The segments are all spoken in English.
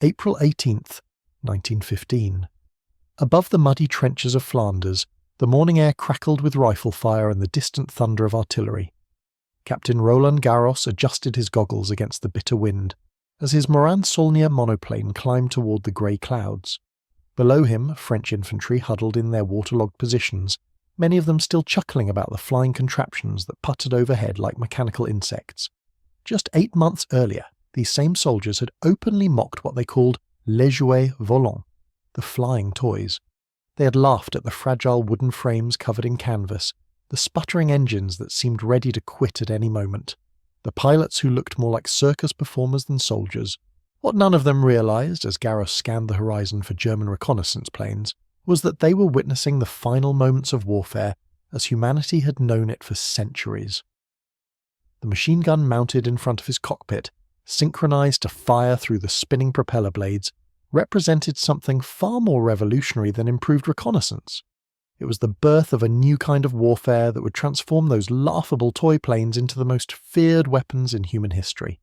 April 18th, 1915. Above the muddy trenches of Flanders, the morning air crackled with rifle fire and the distant thunder of artillery. Captain Roland Garros adjusted his goggles against the bitter wind as his Morane-Saulnier monoplane climbed toward the grey clouds. Below him, French infantry huddled in their waterlogged positions, many of them still chuckling about the flying contraptions that puttered overhead like mechanical insects. Just 8 months earlier, these same soldiers had openly mocked what they called les jouets volants, the flying toys. They had laughed at the fragile wooden frames covered in canvas, the sputtering engines that seemed ready to quit at any moment, the pilots who looked more like circus performers than soldiers. What none of them realized, as Garros scanned the horizon for German reconnaissance planes, was that they were witnessing the final moments of warfare as humanity had known it for centuries. The machine gun mounted in front of his cockpit, synchronized to fire through the spinning propeller blades, represented something far more revolutionary than improved reconnaissance. It was the birth of a new kind of warfare that would transform those laughable toy planes into the most feared weapons in human history.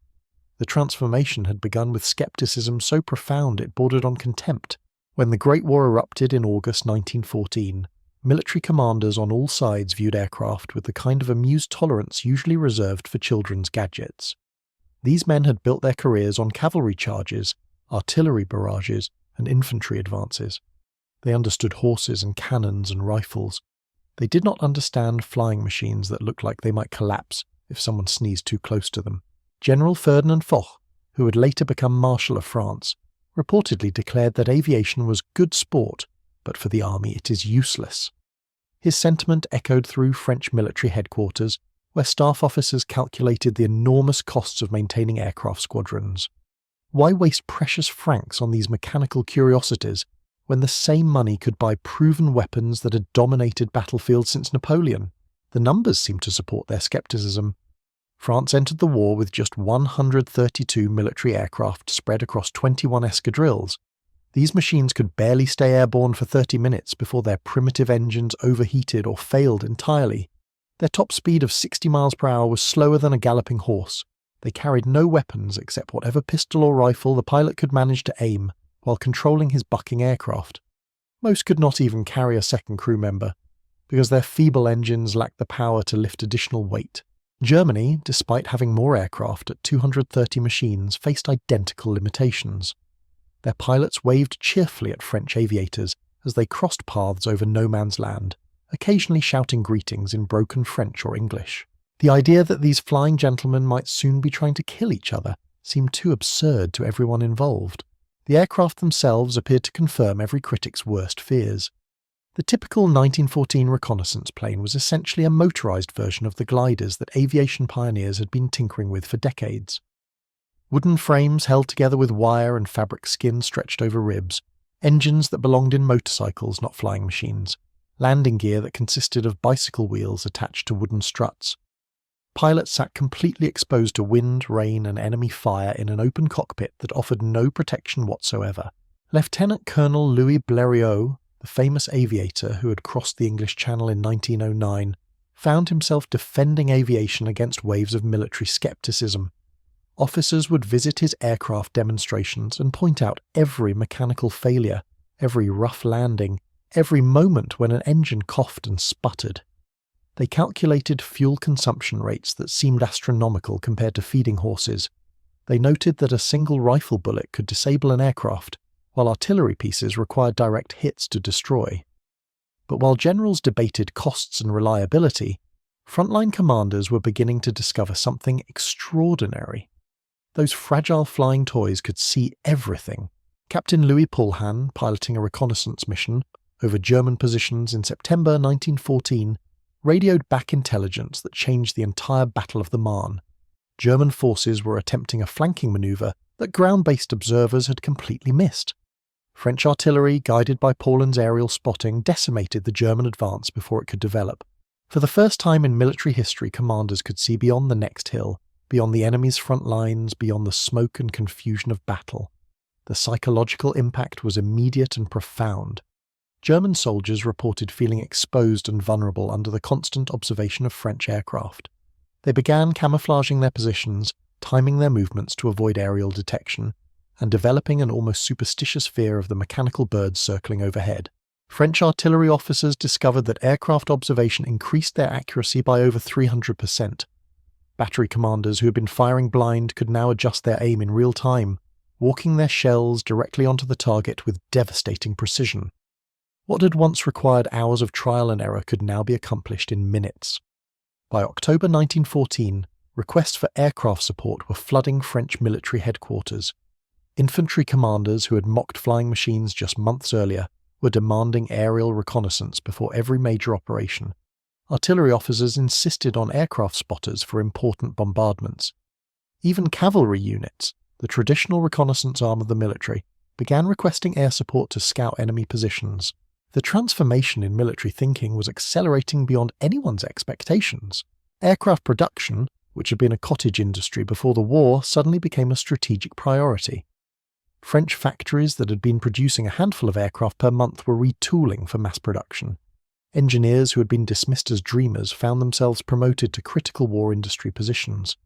The transformation had begun with skepticism so profound it bordered on contempt. When the Great War erupted in August 1914, military commanders on all sides viewed aircraft with the kind of amused tolerance usually reserved for children's gadgets. These men had built their careers on cavalry charges, artillery barrages, and infantry advances. They understood horses and cannons and rifles. They did not understand flying machines that looked like they might collapse if someone sneezed too close to them. General Ferdinand Foch, who would later become Marshal of France, reportedly declared that aviation was good sport, but for the army it is useless. His sentiment echoed through French military headquarters, where staff officers calculated the enormous costs of maintaining aircraft squadrons. Why waste precious francs on these mechanical curiosities when the same money could buy proven weapons that had dominated battlefields since Napoleon? The numbers seemed to support their skepticism. France entered the war with just 132 military aircraft spread across 21 escadrilles. These machines could barely stay airborne for 30 minutes before their primitive engines overheated or failed entirely. Their top speed of 60 miles per hour was slower than a galloping horse. They carried no weapons except whatever pistol or rifle the pilot could manage to aim while controlling his bucking aircraft. Most could not even carry a second crew member, because their feeble engines lacked the power to lift additional weight. Germany, despite having more aircraft at 230 machines, faced identical limitations. Their pilots waved cheerfully at French aviators as they crossed paths over no man's land, occasionally shouting greetings in broken French or English. The idea that these flying gentlemen might soon be trying to kill each other seemed too absurd to everyone involved. The aircraft themselves appeared to confirm every critic's worst fears. The typical 1914 reconnaissance plane was essentially a motorized version of the gliders that aviation pioneers had been tinkering with for decades. Wooden frames held together with wire and fabric skin stretched over ribs, engines that belonged in motorcycles, not flying machines, landing gear that consisted of bicycle wheels attached to wooden struts. Pilots sat completely exposed to wind, rain, and enemy fire in an open cockpit that offered no protection whatsoever. Lieutenant Colonel Louis Blériot, the famous aviator who had crossed the English Channel in 1909, found himself defending aviation against waves of military skepticism. Officers would visit his aircraft demonstrations and point out every mechanical failure, every rough landing, every moment when an engine coughed and sputtered. They calculated fuel consumption rates that seemed astronomical compared to feeding horses. They noted that a single rifle bullet could disable an aircraft, while artillery pieces required direct hits to destroy. But while generals debated costs and reliability, frontline commanders were beginning to discover something extraordinary. Those fragile flying toys could see everything. Captain Louis Paulhan, piloting a reconnaissance mission over German positions in September 1914, radioed back intelligence that changed the entire Battle of the Marne. German forces were attempting a flanking maneuver that ground-based observers had completely missed. French artillery, guided by Paulin's aerial spotting, decimated the German advance before it could develop. For the first time in military history, commanders could see beyond the next hill, beyond the enemy's front lines, beyond the smoke and confusion of battle. The psychological impact was immediate and profound. German soldiers reported feeling exposed and vulnerable under the constant observation of French aircraft. They began camouflaging their positions, timing their movements to avoid aerial detection, and developing an almost superstitious fear of the mechanical birds circling overhead. French artillery officers discovered that aircraft observation increased their accuracy by over 300%. Battery commanders who had been firing blind could now adjust their aim in real time, walking their shells directly onto the target with devastating precision. What had once required hours of trial and error could now be accomplished in minutes. By October 1914, requests for aircraft support were flooding French military headquarters. Infantry commanders who had mocked flying machines just months earlier were demanding aerial reconnaissance before every major operation. Artillery officers insisted on aircraft spotters for important bombardments. Even cavalry units, the traditional reconnaissance arm of the military, began requesting air support to scout enemy positions. The transformation in military thinking was accelerating beyond anyone's expectations. Aircraft production, which had been a cottage industry before the war, suddenly became a strategic priority. French factories that had been producing a handful of aircraft per month were retooling for mass production. Engineers who had been dismissed as dreamers found themselves promoted to critical war industry positions.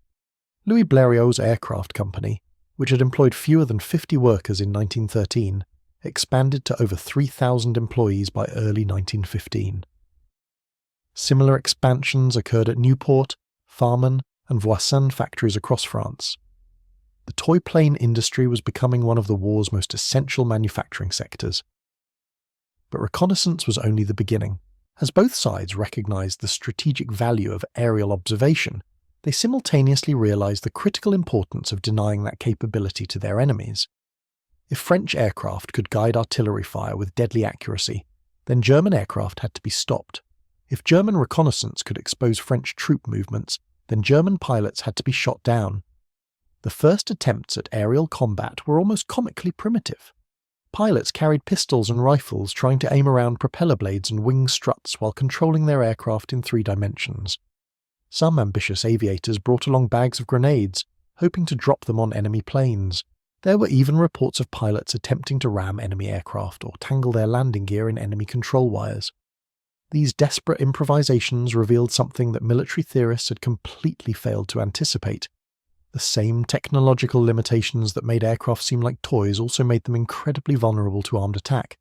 Louis Blériot's aircraft company, which had employed fewer than 50 workers in 1913, expanded to over 3,000 employees by early 1915. Similar expansions occurred at Newport, Farman, and Voisin factories across France. The toy plane industry was becoming one of the war's most essential manufacturing sectors. But reconnaissance was only the beginning. As both sides recognized the strategic value of aerial observation, they simultaneously realized the critical importance of denying that capability to their enemies. If French aircraft could guide artillery fire with deadly accuracy, then German aircraft had to be stopped. If German reconnaissance could expose French troop movements, then German pilots had to be shot down. The first attempts at aerial combat were almost comically primitive. Pilots carried pistols and rifles trying to aim around propeller blades and wing struts while controlling their aircraft in 3 dimensions. Some ambitious aviators brought along bags of grenades, hoping to drop them on enemy planes. There were even reports of pilots attempting to ram enemy aircraft or tangle their landing gear in enemy control wires. These desperate improvisations revealed something that military theorists had completely failed to anticipate. The same technological limitations that made aircraft seem like toys also made them incredibly vulnerable to armed attack.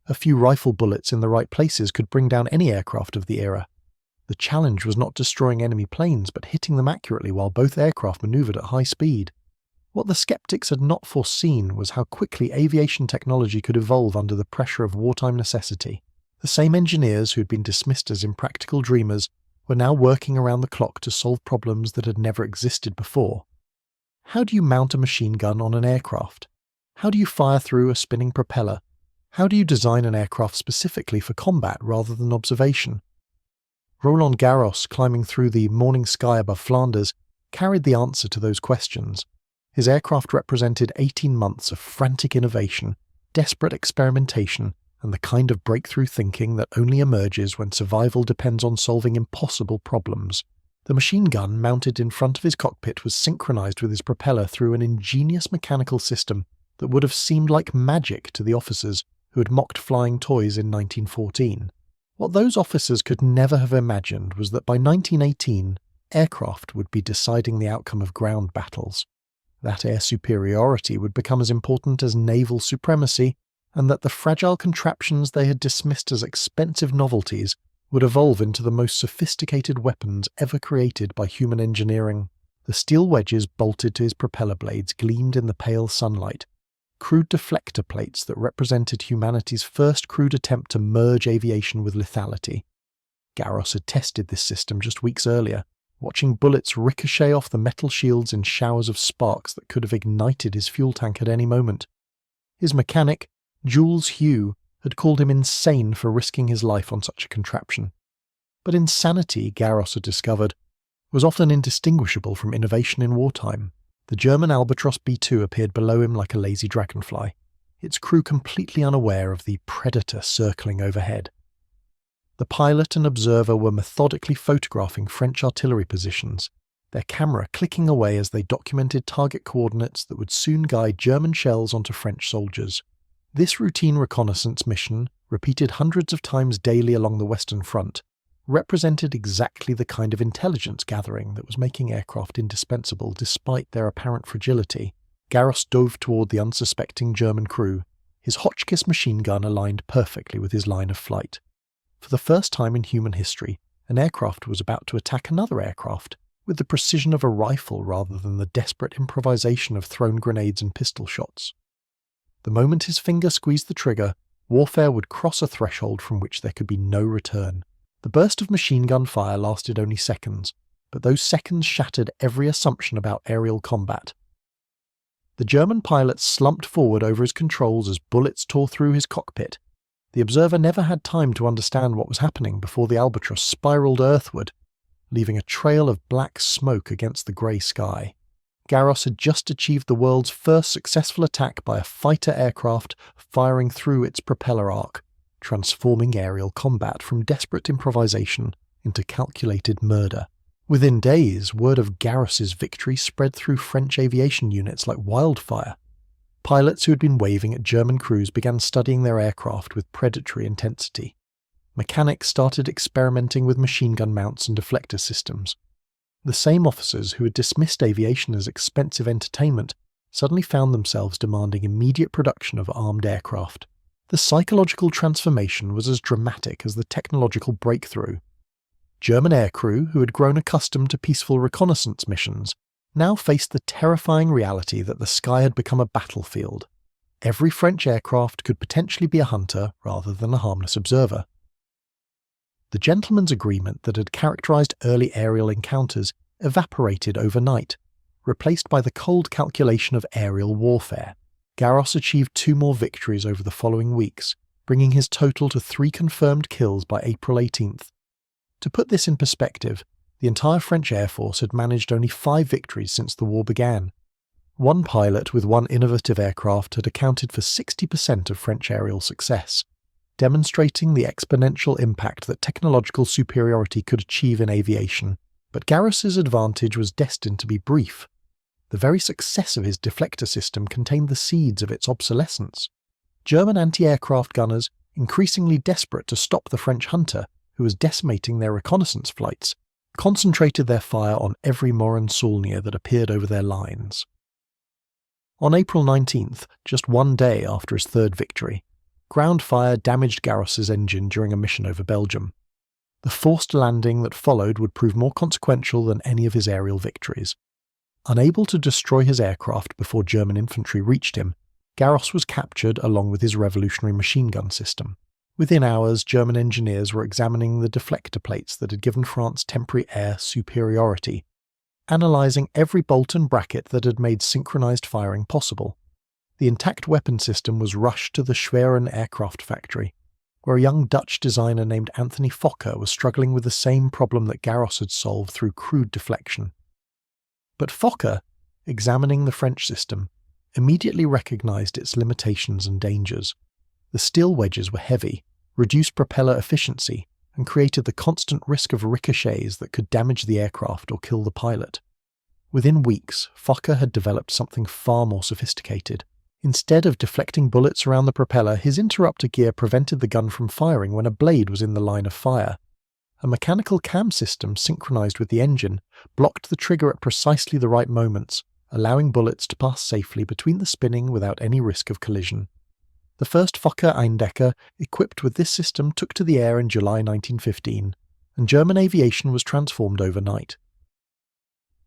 A few rifle bullets in the right places could bring down any aircraft of the era. The challenge was not destroying enemy planes, but hitting them accurately while both aircraft maneuvered at high speed. What the skeptics had not foreseen was how quickly aviation technology could evolve under the pressure of wartime necessity. The same engineers who had been dismissed as impractical dreamers were now working around the clock to solve problems that had never existed before. How do you mount a machine gun on an aircraft? How do you fire through a spinning propeller? How do you design an aircraft specifically for combat rather than observation? Roland Garros, climbing through the morning sky above Flanders, carried the answer to those questions. His aircraft represented 18 months of frantic innovation, desperate experimentation, and the kind of breakthrough thinking that only emerges when survival depends on solving impossible problems. The machine gun mounted in front of his cockpit was synchronized with his propeller through an ingenious mechanical system that would have seemed like magic to the officers who had mocked flying toys in 1914. What those officers could never have imagined was that by 1918, aircraft would be deciding the outcome of ground battles. That air superiority would become as important as naval supremacy, and that the fragile contraptions they had dismissed as expensive novelties would evolve into the most sophisticated weapons ever created by human engineering. The steel wedges bolted to his propeller blades gleamed in the pale sunlight, crude deflector plates that represented humanity's first crude attempt to merge aviation with lethality. Garros had tested this system just weeks earlier, watching bullets ricochet off the metal shields in showers of sparks that could have ignited his fuel tank at any moment. His mechanic, Jules Hugh, had called him insane for risking his life on such a contraption. But insanity, Garros had discovered, was often indistinguishable from innovation in wartime. The German Albatros B-2 appeared below him like a lazy dragonfly, its crew completely unaware of the predator circling overhead. The pilot and observer were methodically photographing French artillery positions, their camera clicking away as they documented target coordinates that would soon guide German shells onto French soldiers. This routine reconnaissance mission, repeated hundreds of times daily along the Western Front, represented exactly the kind of intelligence gathering that was making aircraft indispensable despite their apparent fragility. Garros dove toward the unsuspecting German crew, his Hotchkiss machine gun aligned perfectly with his line of flight. For the first time in human history, an aircraft was about to attack another aircraft, with the precision of a rifle rather than the desperate improvisation of thrown grenades and pistol shots. The moment his finger squeezed the trigger, warfare would cross a threshold from which there could be no return. The burst of machine gun fire lasted only seconds, but those seconds shattered every assumption about aerial combat. The German pilot slumped forward over his controls as bullets tore through his cockpit. The observer never had time to understand what was happening before the Albatross spiraled earthward, leaving a trail of black smoke against the grey sky. Garros had just achieved the world's first successful attack by a fighter aircraft firing through its propeller arc, transforming aerial combat from desperate improvisation into calculated murder. Within days, word of Garros's victory spread through French aviation units like wildfire. Pilots who had been waving at German crews began studying their aircraft with predatory intensity. Mechanics started experimenting with machine gun mounts and deflector systems. The same officers who had dismissed aviation as expensive entertainment suddenly found themselves demanding immediate production of armed aircraft. The psychological transformation was as dramatic as the technological breakthrough. German aircrew, who had grown accustomed to peaceful reconnaissance missions, now faced the terrifying reality that the sky had become a battlefield. Every French aircraft could potentially be a hunter rather than a harmless observer. The gentleman's agreement that had characterized early aerial encounters evaporated overnight, replaced by the cold calculation of aerial warfare. Garros achieved 2 more victories over the following weeks, bringing his total to 3 confirmed kills by April 18th. To put this in perspective, the entire French Air Force had managed only 5 victories since the war began. One pilot with one innovative aircraft had accounted for 60% of French aerial success, demonstrating the exponential impact that technological superiority could achieve in aviation. But Garros's advantage was destined to be brief. The very success of his deflector system contained the seeds of its obsolescence. German anti-aircraft gunners, increasingly desperate to stop the French hunter, who was decimating their reconnaissance flights, concentrated their fire on every Morin Saulnier that appeared over their lines. On April 19th, just 1 day after his 3rd victory, ground fire damaged Garros's engine during a mission over Belgium. The forced landing that followed would prove more consequential than any of his aerial victories. Unable to destroy his aircraft before German infantry reached him, Garros was captured along with his revolutionary machine gun system. Within hours, German engineers were examining the deflector plates that had given France temporary air superiority, analysing every bolt and bracket that had made synchronized firing possible. The intact weapon system was rushed to the Schwerin aircraft factory, where a young Dutch designer named Anthony Fokker was struggling with the same problem that Garros had solved through crude deflection. But Fokker, examining the French system, immediately recognised its limitations and dangers. The steel wedges were heavy, reduced propeller efficiency, and created the constant risk of ricochets that could damage the aircraft or kill the pilot. Within weeks, Fokker had developed something far more sophisticated. Instead of deflecting bullets around the propeller, his interrupter gear prevented the gun from firing when a blade was in the line of fire. A mechanical cam system synchronized with the engine blocked the trigger at precisely the right moments, allowing bullets to pass safely between the spinning without any risk of collision. The first Fokker Eindecker equipped with this system took to the air in July 1915, and German aviation was transformed overnight.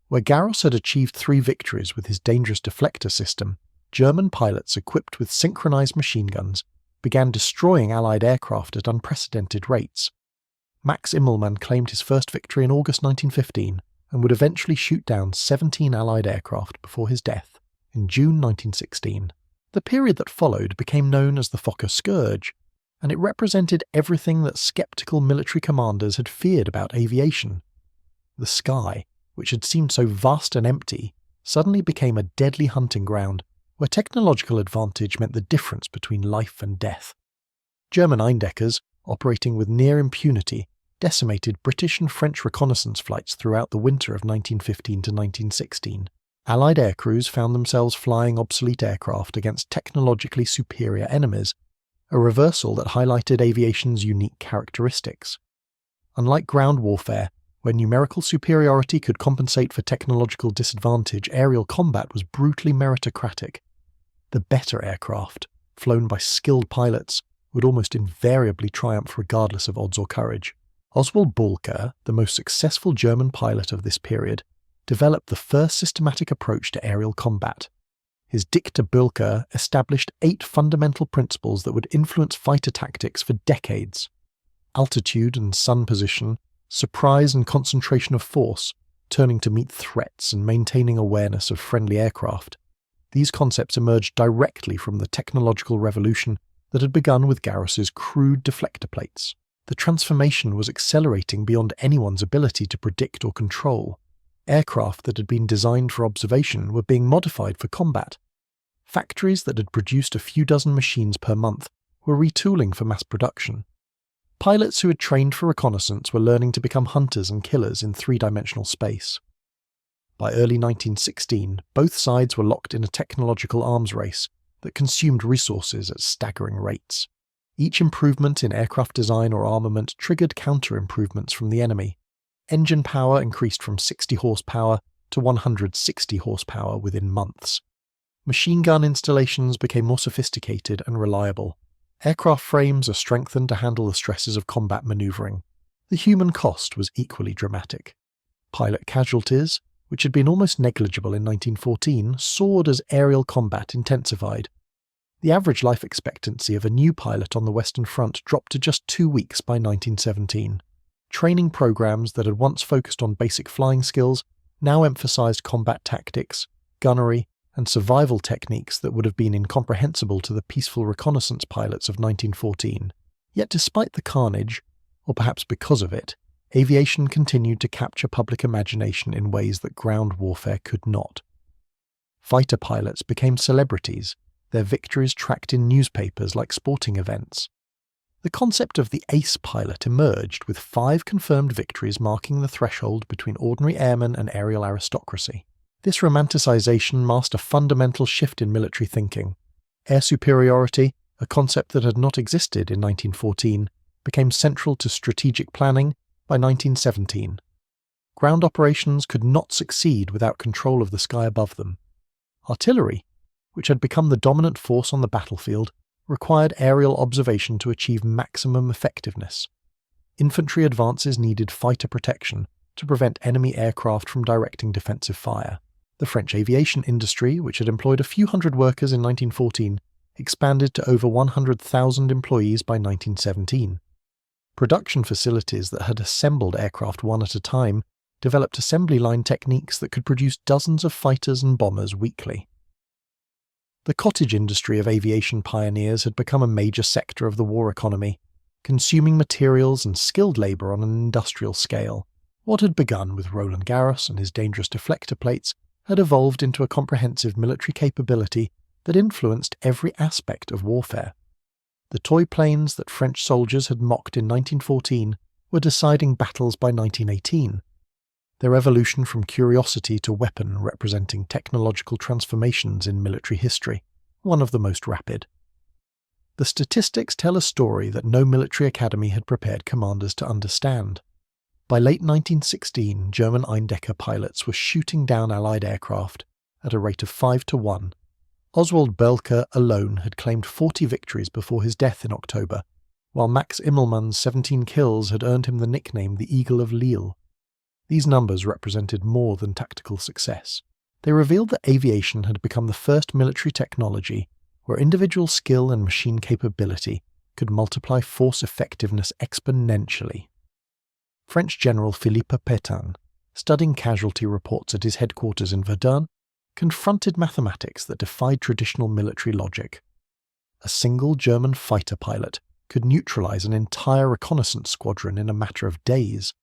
Where Garros had achieved 3 victories with his dangerous deflector system, German pilots equipped with synchronized machine guns began destroying Allied aircraft at unprecedented rates. Max Immelmann claimed his first victory in August 1915 and would eventually shoot down 17 Allied aircraft before his death in June 1916. The period that followed became known as the Fokker Scourge, and it represented everything that skeptical military commanders had feared about aviation. The sky, which had seemed so vast and empty, suddenly became a deadly hunting ground where technological advantage meant the difference between life and death. German Eindeckers, operating with near impunity, decimated British and French reconnaissance flights throughout the winter of 1915 to 1916. Allied aircrews found themselves flying obsolete aircraft against technologically superior enemies, a reversal that highlighted aviation's unique characteristics. Unlike ground warfare, When numerical superiority could compensate for technological disadvantage, aerial combat was brutally meritocratic. The better aircraft, flown by skilled pilots, would almost invariably triumph regardless of odds or courage. Oswald Boelcke, the most successful German pilot of this period, developed the first systematic approach to aerial combat. His Dicta Boelcke established 8 fundamental principles that would influence fighter tactics for decades. Altitude and sun position, surprise and concentration of force, turning to meet threats and maintaining awareness of friendly aircraft. These concepts emerged directly from the technological revolution that had begun with Garros's crude deflector plates. The transformation was accelerating beyond anyone's ability to predict or control. Aircraft that had been designed for observation were being modified for combat. Factories that had produced a few dozen machines per month were retooling for mass production. Pilots who had trained for reconnaissance were learning to become hunters and killers in three-dimensional space. By early 1916, both sides were locked in a technological arms race that consumed resources at staggering rates. Each improvement in aircraft design or armament triggered counter-improvements from the enemy. Engine power increased from 60 horsepower to 160 horsepower within months. Machine gun installations became more sophisticated and reliable. Aircraft frames are strengthened to handle the stresses of combat maneuvering. The human cost was equally dramatic. Pilot casualties, which had been almost negligible in 1914, soared as aerial combat intensified. The average life expectancy of a new pilot on the Western Front dropped to just 2 weeks by 1917. Training programs that had once focused on basic flying skills now emphasized combat tactics, gunnery, and survival techniques that would have been incomprehensible to the peaceful reconnaissance pilots of 1914. Yet despite the carnage, or perhaps because of it, aviation continued to capture public imagination in ways that ground warfare could not. Fighter pilots became celebrities, their victories tracked in newspapers like sporting events. The concept of the ace pilot emerged, with 5 confirmed victories marking the threshold between ordinary airmen and aerial aristocracy. This romanticization masked a fundamental shift in military thinking. Air superiority, a concept that had not existed in 1914, became central to strategic planning by 1917. Ground operations could not succeed without control of the sky above them. Artillery, which had become the dominant force on the battlefield, required aerial observation to achieve maximum effectiveness. Infantry advances needed fighter protection to prevent enemy aircraft from directing defensive fire. The French aviation industry, which had employed a few hundred workers in 1914, expanded to over 100,000 employees by 1917. Production facilities that had assembled aircraft one at a time developed assembly line techniques that could produce dozens of fighters and bombers weekly. The cottage industry of aviation pioneers had become a major sector of the war economy, consuming materials and skilled labour on an industrial scale. What had begun with Roland Garros and his dangerous deflector plates had evolved into a comprehensive military capability that influenced every aspect of warfare. The toy planes that French soldiers had mocked in 1914 were deciding battles by 1918. Their evolution from curiosity to weapon representing technological transformations in military history, one of the most rapid. The statistics tell a story that no military academy had prepared commanders to understand. By late 1916, German Eindecker pilots were shooting down Allied aircraft at a rate of 5-1. Oswald Boelcke alone had claimed 40 victories before his death in October, while Max Immelmann's 17 kills had earned him the nickname the Eagle of Lille. These numbers represented more than tactical success. They revealed that aviation had become the first military technology where individual skill and machine capability could multiply force effectiveness exponentially. French General Philippe Pétain, studying casualty reports at his headquarters in Verdun, confronted mathematics that defied traditional military logic. A single German fighter pilot could neutralize an entire reconnaissance squadron in a matter of days.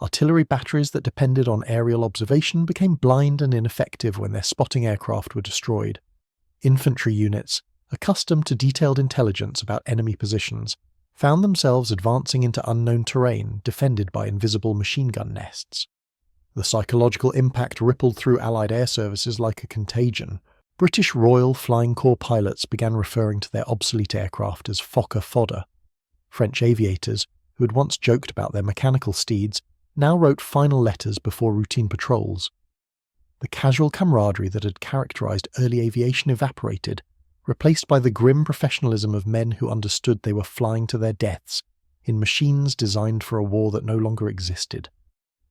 Artillery batteries that depended on aerial observation became blind and ineffective when their spotting aircraft were destroyed. Infantry units, accustomed to detailed intelligence about enemy positions, found themselves advancing into unknown terrain defended by invisible machine gun nests. The psychological impact rippled through Allied air services like a contagion. British Royal Flying Corps pilots began referring to their obsolete aircraft as Fokker fodder. French aviators, who had once joked about their mechanical steeds, now wrote final letters before routine patrols. The casual camaraderie that had characterized early aviation evaporated, replaced by the grim professionalism of men who understood they were flying to their deaths in machines designed for a war that no longer existed.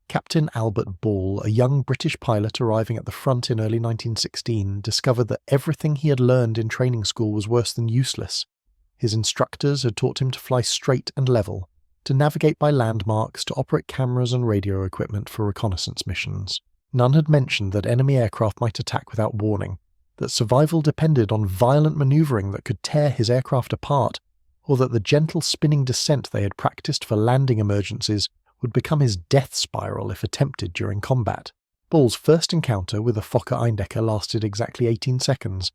Captain Albert Ball, a young British pilot arriving at the front in early 1916, discovered that everything he had learned in training school was worse than useless. His instructors had taught him to fly straight and level, to navigate by landmarks, to operate cameras and radio equipment for reconnaissance missions. None had mentioned that enemy aircraft might attack without warning, that survival depended on violent maneuvering that could tear his aircraft apart, or that the gentle spinning descent they had practiced for landing emergencies would become his death spiral if attempted during combat. Ball's first encounter with a Fokker Eindecker lasted exactly 18 seconds.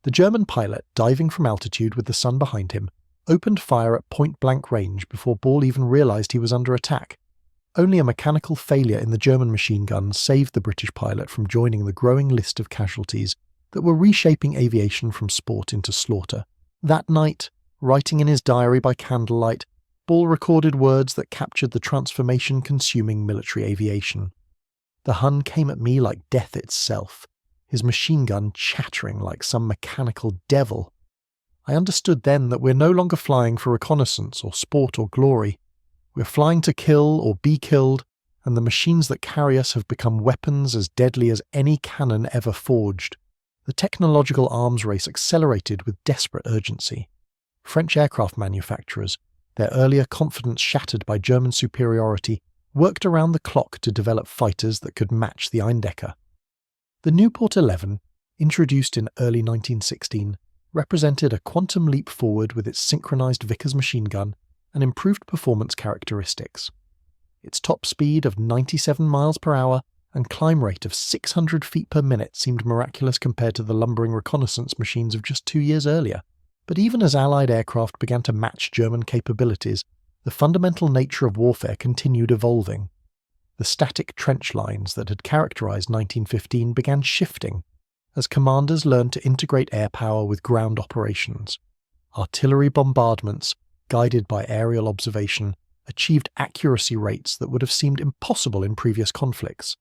The German pilot, diving from altitude with the sun behind him, opened fire at point-blank range before Ball even realised he was under attack. Only a mechanical failure in the German machine guns saved the British pilot from joining the growing list of casualties that were reshaping aviation from sport into slaughter. That night, writing in his diary by candlelight, Ball recorded words that captured the transformation-consuming military aviation. The Hun came at me like death itself, his machine gun chattering like some mechanical devil. I understood then that we're no longer flying for reconnaissance or sport or glory. We're flying to kill or be killed, and the machines that carry us have become weapons as deadly as any cannon ever forged. The technological arms race accelerated with desperate urgency. French aircraft manufacturers, their earlier confidence shattered by German superiority, worked around the clock to develop fighters that could match the Eindecker. The Nieuport 11, introduced in early 1916, represented a quantum leap forward with its synchronized Vickers machine gun and improved performance characteristics. Its top speed of 97 miles per hour and climb rate of 600 feet per minute seemed miraculous compared to the lumbering reconnaissance machines of just 2 years earlier. But even as Allied aircraft began to match German capabilities, the fundamental nature of warfare continued evolving. The static trench lines that had characterized 1915 began shifting as commanders learned to integrate air power with ground operations. Artillery bombardments, guided by aerial observation, achieved accuracy rates that would have seemed impossible in previous conflicts.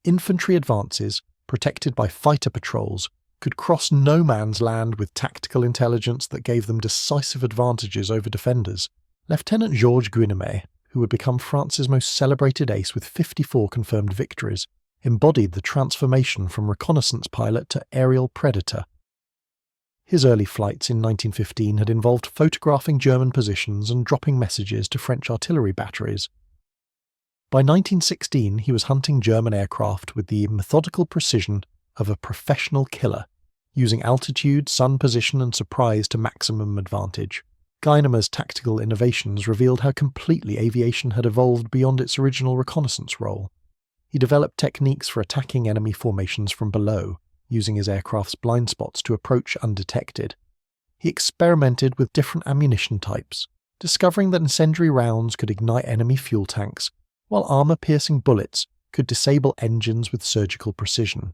Infantry advances, protected by fighter patrols, could cross no man's land with tactical intelligence that gave them decisive advantages over defenders. Lieutenant Georges Guinemet, who would become France's most celebrated ace with 54 confirmed victories, embodied the transformation from reconnaissance pilot to aerial predator. His early flights in 1915 had involved photographing German positions and dropping messages to French artillery batteries. By 1916, he was hunting German aircraft with the methodical precision of a professional killer, using altitude, sun position and surprise to maximum advantage. Guynemer's tactical innovations revealed how completely aviation had evolved beyond its original reconnaissance role. He developed techniques for attacking enemy formations from below, using his aircraft's blind spots to approach undetected. He experimented with different ammunition types, discovering that incendiary rounds could ignite enemy fuel tanks, while armor-piercing bullets could disable engines with surgical precision.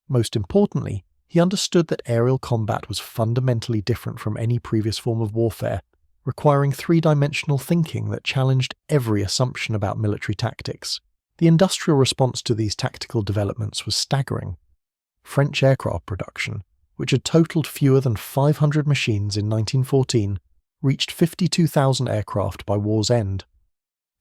Most importantly, he understood that aerial combat was fundamentally different from any previous form of warfare, requiring three-dimensional thinking that challenged every assumption about military tactics. The industrial response to these tactical developments was staggering. French aircraft production, which had totaled fewer than 500 machines in 1914, reached 52,000 aircraft by war's end.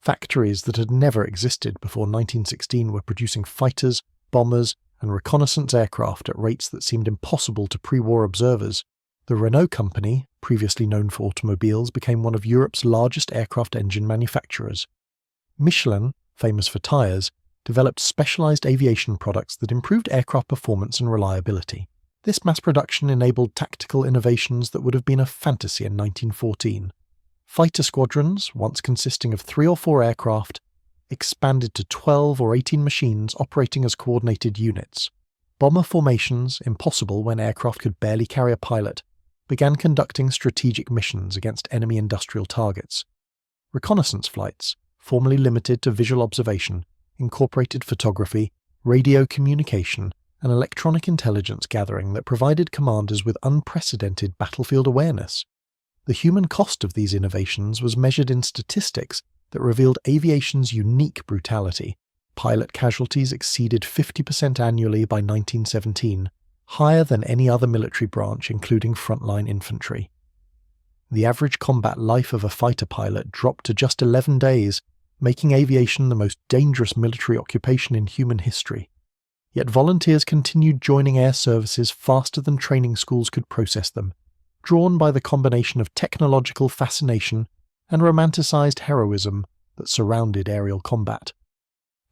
Factories that had never existed before 1916 were producing fighters, bombers, and reconnaissance aircraft at rates that seemed impossible to pre-war observers. The Renault company, previously known for automobiles, became one of Europe's largest aircraft engine manufacturers. Michelin, famous for tyres, developed specialized aviation products that improved aircraft performance and reliability. This mass production enabled tactical innovations that would have been a fantasy in 1914. Fighter squadrons, once consisting of 3 or 4 aircraft, expanded to 12 or 18 machines operating as coordinated units. Bomber formations, impossible when aircraft could barely carry a pilot, began conducting strategic missions against enemy industrial targets. Reconnaissance flights, formerly limited to visual observation, incorporated photography, radio communication, and electronic intelligence gathering that provided commanders with unprecedented battlefield awareness. The human cost of these innovations was measured in statistics that revealed aviation's unique brutality. Pilot casualties exceeded 50% annually by 1917, higher than any other military branch including frontline infantry. The average combat life of a fighter pilot dropped to just 11 days, making aviation the most dangerous military occupation in human history. Yet volunteers continued joining air services faster than training schools could process them, drawn by the combination of technological fascination and romanticized heroism that surrounded aerial combat.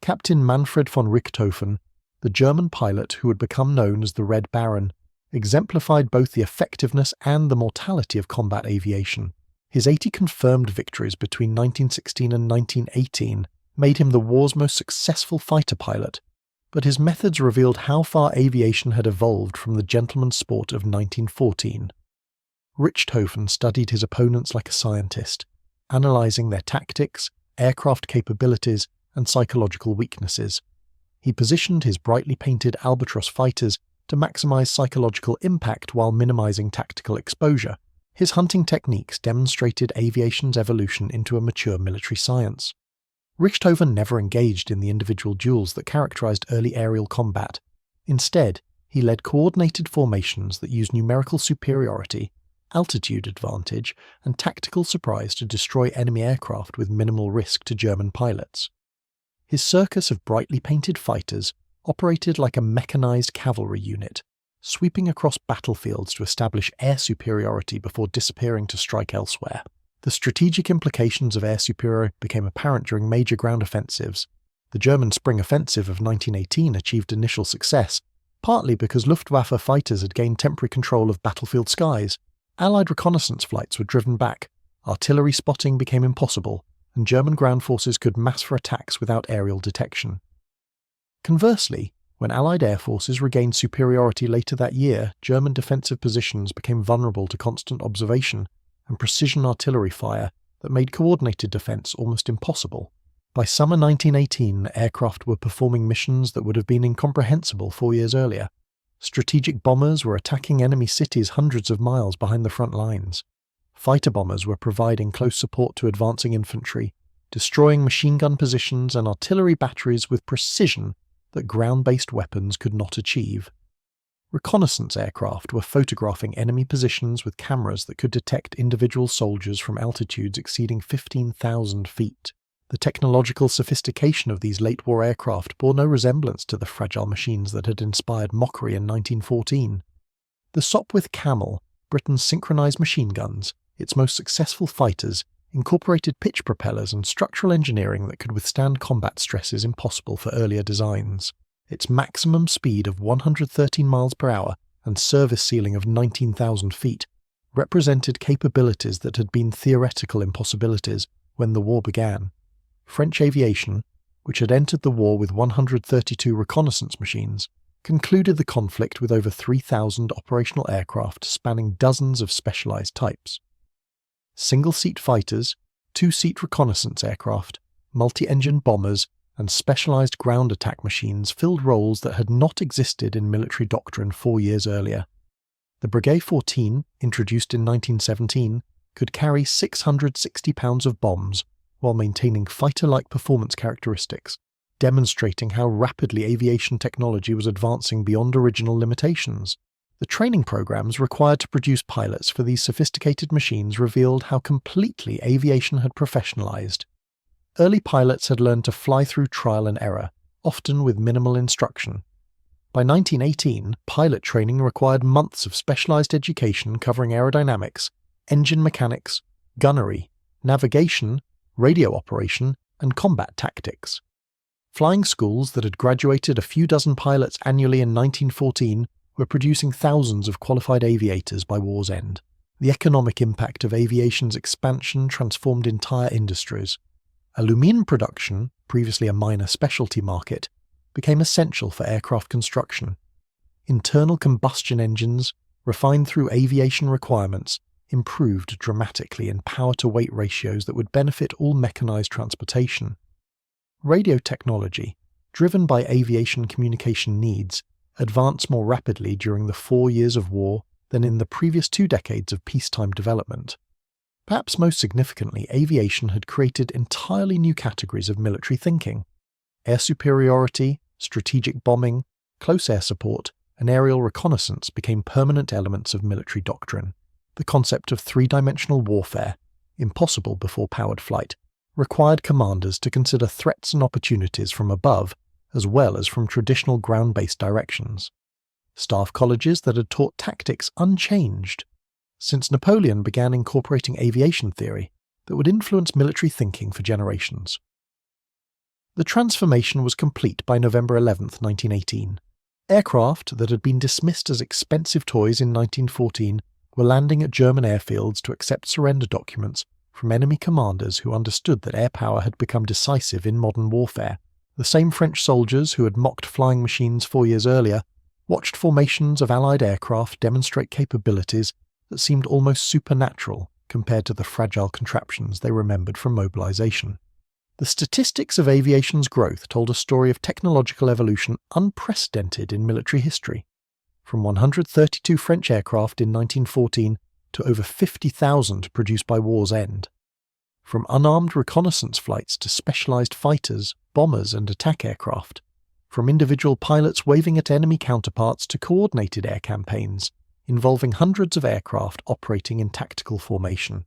Captain Manfred von Richthofen, the German pilot who would become known as the Red Baron, exemplified both the effectiveness and the mortality of combat aviation. His 80 confirmed victories between 1916 and 1918 made him the war's most successful fighter pilot, but his methods revealed how far aviation had evolved from the gentleman's sport of 1914. Richthofen studied his opponents like a scientist, analysing their tactics, aircraft capabilities, and psychological weaknesses. He positioned his brightly painted Albatros fighters to maximise psychological impact while minimising tactical exposure. His hunting techniques demonstrated aviation's evolution into a mature military science. Richthofen never engaged in the individual duels that characterised early aerial combat. Instead, he led coordinated formations that used numerical superiority, altitude advantage, and tactical surprise to destroy enemy aircraft with minimal risk to German pilots. His circus of brightly painted fighters operated like a mechanized cavalry unit, sweeping across battlefields to establish air superiority before disappearing to strike elsewhere. The strategic implications of air superiority became apparent during major ground offensives. The German Spring Offensive of 1918 achieved initial success, partly because Luftwaffe fighters had gained temporary control of battlefield skies. Allied reconnaissance flights were driven back, artillery spotting became impossible, and German ground forces could mass for attacks without aerial detection. Conversely, when Allied air forces regained superiority later that year, German defensive positions became vulnerable to constant observation and precision artillery fire that made coordinated defense almost impossible. By summer 1918, aircraft were performing missions that would have been incomprehensible 4 years earlier. Strategic bombers were attacking enemy cities hundreds of miles behind the front lines. Fighter bombers were providing close support to advancing infantry, destroying machine gun positions and artillery batteries with precision that ground-based weapons could not achieve. Reconnaissance aircraft were photographing enemy positions with cameras that could detect individual soldiers from altitudes exceeding 15,000 feet. The technological sophistication of these late-war aircraft bore no resemblance to the fragile machines that had inspired mockery in 1914. The Sopwith Camel, Britain's synchronized machine guns, its most successful fighters, incorporated pitch propellers and structural engineering that could withstand combat stresses impossible for earlier designs. Its maximum speed of 113 miles per hour and service ceiling of 19,000 feet represented capabilities that had been theoretical impossibilities when the war began. French aviation, which had entered the war with 132 reconnaissance machines, concluded the conflict with over 3,000 operational aircraft spanning dozens of specialized types. Single-seat fighters, two-seat reconnaissance aircraft, multi-engine bombers, and specialized ground attack machines filled roles that had not existed in military doctrine 4 years earlier. The Breguet 14, introduced in 1917, could carry 660 pounds of bombs while maintaining fighter-like performance characteristics, demonstrating how rapidly aviation technology was advancing beyond original limitations. The training programs required to produce pilots for these sophisticated machines revealed how completely aviation had professionalized. Early pilots had learned to fly through trial and error, often with minimal instruction. By 1918, pilot training required months of specialized education covering aerodynamics, engine mechanics, gunnery, navigation, radio operation, and combat tactics. Flying schools that had graduated a few dozen pilots annually in 1914 were producing thousands of qualified aviators by war's end. The economic impact of aviation's expansion transformed entire industries. Aluminium production, previously a minor specialty market, became essential for aircraft construction. Internal combustion engines, refined through aviation requirements, improved dramatically in power-to-weight ratios that would benefit all mechanized transportation. Radio technology, driven by aviation communication needs, advanced more rapidly during the 4 years of war than in the previous 2 decades of peacetime development. Perhaps most significantly, aviation had created entirely new categories of military thinking. Air superiority, strategic bombing, close air support, and aerial reconnaissance became permanent elements of military doctrine. The concept of three-dimensional warfare, impossible before powered flight, required commanders to consider threats and opportunities from above as well as from traditional ground-based directions. Staff colleges that had taught tactics unchanged, since Napoleon began incorporating aviation theory that would influence military thinking for generations. The transformation was complete by November 11, 1918. Aircraft that had been dismissed as expensive toys in 1914 were landing at German airfields to accept surrender documents from enemy commanders who understood that air power had become decisive in modern warfare. The same French soldiers who had mocked flying machines 4 years earlier watched formations of Allied aircraft demonstrate capabilities that seemed almost supernatural compared to the fragile contraptions they remembered from mobilization. The statistics of aviation's growth told a story of technological evolution unprecedented in military history. From 132 French aircraft in 1914 to over 50,000 produced by war's end. From unarmed reconnaissance flights to specialized fighters, bombers, and attack aircraft. From individual pilots waving at enemy counterparts to coordinated air campaigns, involving hundreds of aircraft operating in tactical formation.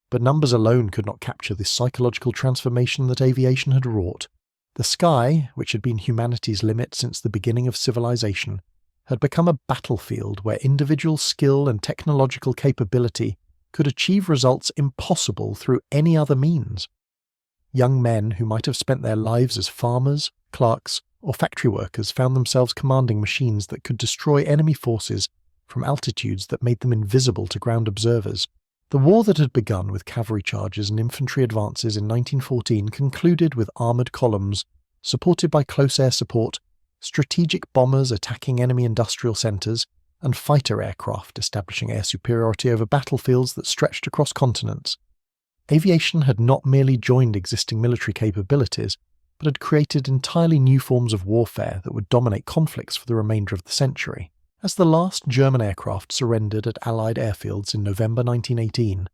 But numbers alone could not capture this psychological transformation that aviation had wrought. The sky, which had been humanity's limit since the beginning of civilization, had become a battlefield where individual skill and technological capability could achieve results impossible through any other means. Young men who might have spent their lives as farmers, clerks, or factory workers found themselves commanding machines that could destroy enemy forces from altitudes that made them invisible to ground observers. The war that had begun with cavalry charges and infantry advances in 1914 concluded with armoured columns, supported by close air support, strategic bombers attacking enemy industrial centres, and fighter aircraft establishing air superiority over battlefields that stretched across continents. Aviation had not merely joined existing military capabilities, but had created entirely new forms of warfare that would dominate conflicts for the remainder of the century. As the last German aircraft surrendered at Allied airfields in November 1918,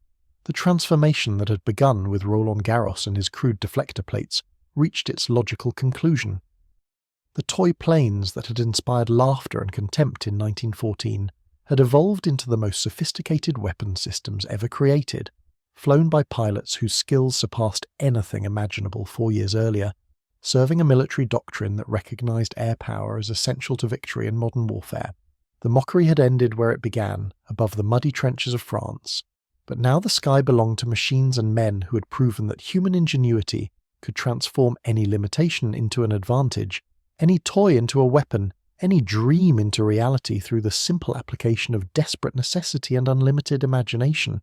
the transformation that had begun with Roland Garros and his crude deflector plates reached its logical conclusion. The toy planes that had inspired laughter and contempt in 1914 had evolved into the most sophisticated weapon systems ever created, flown by pilots whose skills surpassed anything imaginable 4 years earlier, serving a military doctrine that recognized air power as essential to victory in modern warfare. The mockery had ended where it began, above the muddy trenches of France, but now the sky belonged to machines and men who had proven that human ingenuity could transform any limitation into an advantage, any toy into a weapon, any dream into reality through the simple application of desperate necessity and unlimited imagination.